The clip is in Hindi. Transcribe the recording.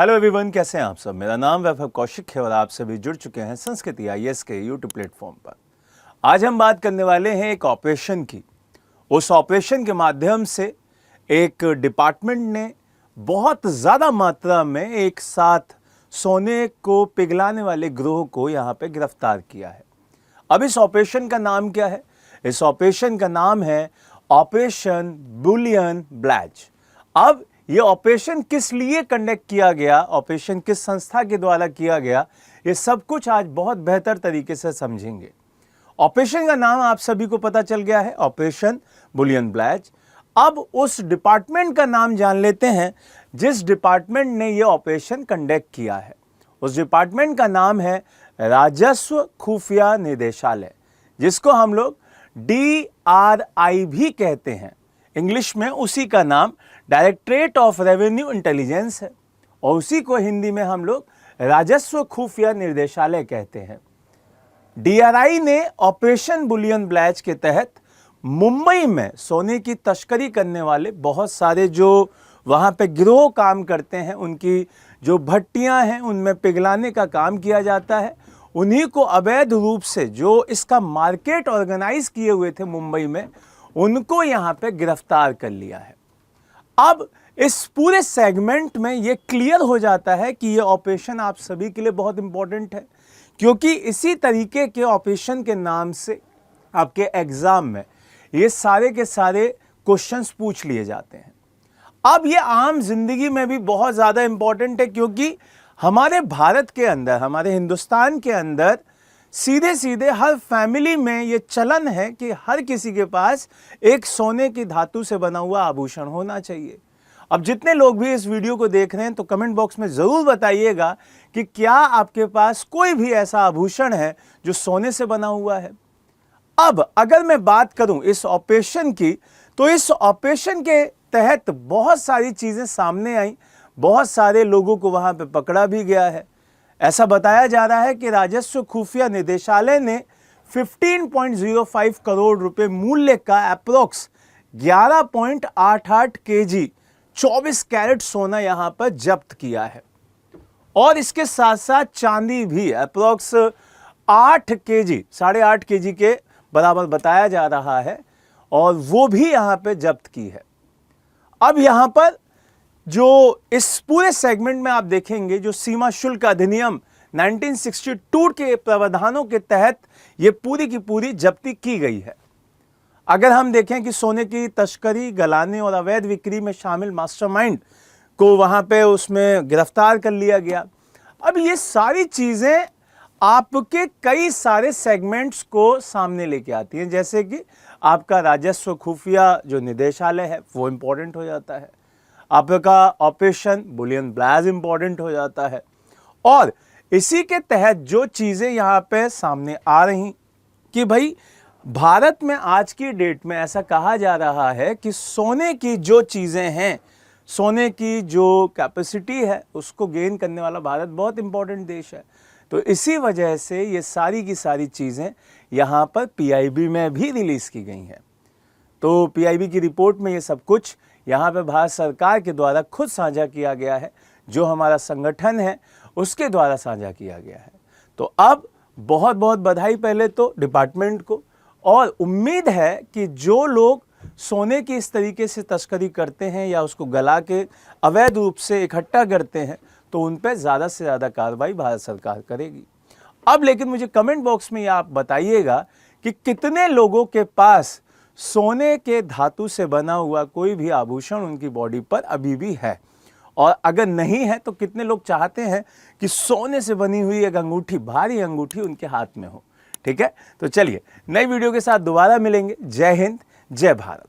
हेलो एवरीवन, कैसे हैं आप सब। मेरा नाम वैभव कौशिक है और आप सभी जुड़ चुके हैं संस्कृति आईएएस के यूट्यूब प्लेटफॉर्म पर। आज हम बात करने वाले हैं एक ऑपरेशन की। उस ऑपरेशन के माध्यम से एक डिपार्टमेंट ने बहुत ज़्यादा मात्रा में एक साथ सोने को पिघलाने वाले गिरोह को यहाँ पे गिरफ्तार किया है। अब इस ऑपरेशन का नाम क्या है? इस ऑपरेशन का नाम है ऑपरेशन बुलियन ब्लैज। अब ये ऑपरेशन किस लिए कंडक्ट किया गया, ऑपरेशन किस संस्था के द्वारा किया गया, ये सब कुछ आज बहुत बेहतर तरीके से समझेंगे। ऑपरेशन का नाम आप सभी को पता चल गया है, ऑपरेशन बुलियन ब्लैज। अब उस डिपार्टमेंट का नाम जान लेते हैं जिस डिपार्टमेंट ने ये ऑपरेशन कंडक्ट किया है। उस डिपार्टमेंट का नाम है राजस्व खुफिया निदेशालय, जिसको हम लोग DRI भी कहते हैं। इंग्लिश में उसी का नाम डायरेक्टरेट ऑफ रेवेन्यू इंटेलिजेंस है और उसी को हिंदी में हम लोग राजस्व खुफिया निर्देशालय कहते हैं। DRI ने ऑपरेशन बुलियन ब्लैज के तहत मुंबई में सोने की तस्करी करने वाले बहुत सारे जो वहाँ पे गिरोह काम करते हैं, उनकी जो भट्टियाँ हैं उनमें पिघलाने का काम किया जाता है। उन्हीं को अवैध रूप से जो इसका मार्केट ऑर्गेनाइज किए हुए थे मुंबई में, उनको यहाँ पे गिरफ्तार कर लिया है। अब इस पूरे सेगमेंट में ये क्लियर हो जाता है कि ये ऑपरेशन आप सभी के लिए बहुत इंपॉर्टेंट है, क्योंकि इसी तरीके के ऑपरेशन के नाम से आपके एग्जाम में ये सारे के सारे क्वेश्चंस पूछ लिए जाते हैं। अब ये आम जिंदगी में भी बहुत ज़्यादा इंपॉर्टेंट है, क्योंकि हमारे भारत के अंदर, हमारे हिंदुस्तान के अंदर सीधे सीधे हर फैमिली में ये चलन है कि हर किसी के पास एक सोने की धातु से बना हुआ आभूषण होना चाहिए। अब जितने लोग भी इस वीडियो को देख रहे हैं तो कमेंट बॉक्स में ज़रूर बताइएगा कि क्या आपके पास कोई भी ऐसा आभूषण है जो सोने से बना हुआ है। अब अगर मैं बात करूं इस ऑपरेशन की, तो इस ऑपरेशन के तहत बहुत सारी चीज़ें सामने आई, बहुत सारे लोगों को वहाँ पे पकड़ा भी गया है। ऐसा बताया जा रहा है कि राजस्व खुफिया निदेशालय ने 15.05 करोड़ रुपए मूल्य का अप्रोक्स 11.88 kg 24 कैरेट सोना यहां पर जब्त किया है और इसके साथ साथ चांदी भी अप्रोक्स 8 kg, 8.5 kg के बराबर बताया जा रहा है और वो भी यहां पे जब्त की है। अब यहां पर जो इस पूरे सेगमेंट में आप देखेंगे, जो सीमा शुल्क अधिनियम 1962 के प्रावधानों के तहत ये पूरी की पूरी जब्ती की गई है। अगर हम देखें कि सोने की तस्करी, गलाने और अवैध बिक्री में शामिल मास्टरमाइंड को वहां पे उसमें गिरफ्तार कर लिया गया। अब ये सारी चीज़ें आपके कई सारे सेगमेंट्स को सामने लेके आती हैं, जैसे कि आपका राजस्व खुफिया जो निदेशालय है वो इम्पोर्टेंट हो जाता है, आपका ऑपरेशन बुलियन ब्लैज इंपॉर्टेंट हो जाता है और इसी के तहत जो चीज़ें यहाँ पे सामने आ रही कि भाई भारत में आज की डेट में ऐसा कहा जा रहा है कि सोने की जो चीज़ें हैं, सोने की जो कैपेसिटी है, उसको गेन करने वाला भारत बहुत इंपॉर्टेंट देश है। तो इसी वजह से ये सारी की सारी चीज़ें यहाँ पर PIB में भी रिलीज़ की गई हैं। तो PIB की रिपोर्ट में ये सब कुछ यहाँ पे भारत सरकार के द्वारा खुद साझा किया गया है, जो हमारा संगठन है उसके द्वारा साझा किया गया है। तो अब बहुत बहुत बधाई पहले तो डिपार्टमेंट को, और उम्मीद है कि जो लोग सोने की इस तरीके से तस्करी करते हैं या उसको गला के अवैध रूप से इकट्ठा करते हैं तो उन पर ज़्यादा से ज़्यादा कार्रवाई भारत सरकार करेगी। अब लेकिन मुझे कमेंट बॉक्स में ये आप बताइएगा कि कितने लोगों के पास सोने के धातु से बना हुआ कोई भी आभूषण उनकी बॉडी पर अभी भी है, और अगर नहीं है तो कितने लोग चाहते हैं कि सोने से बनी हुई एक अंगूठी, भारी अंगूठी उनके हाथ में हो। ठीक है, तो चलिए नई वीडियो के साथ दोबारा मिलेंगे। जय हिंद, जय भारत।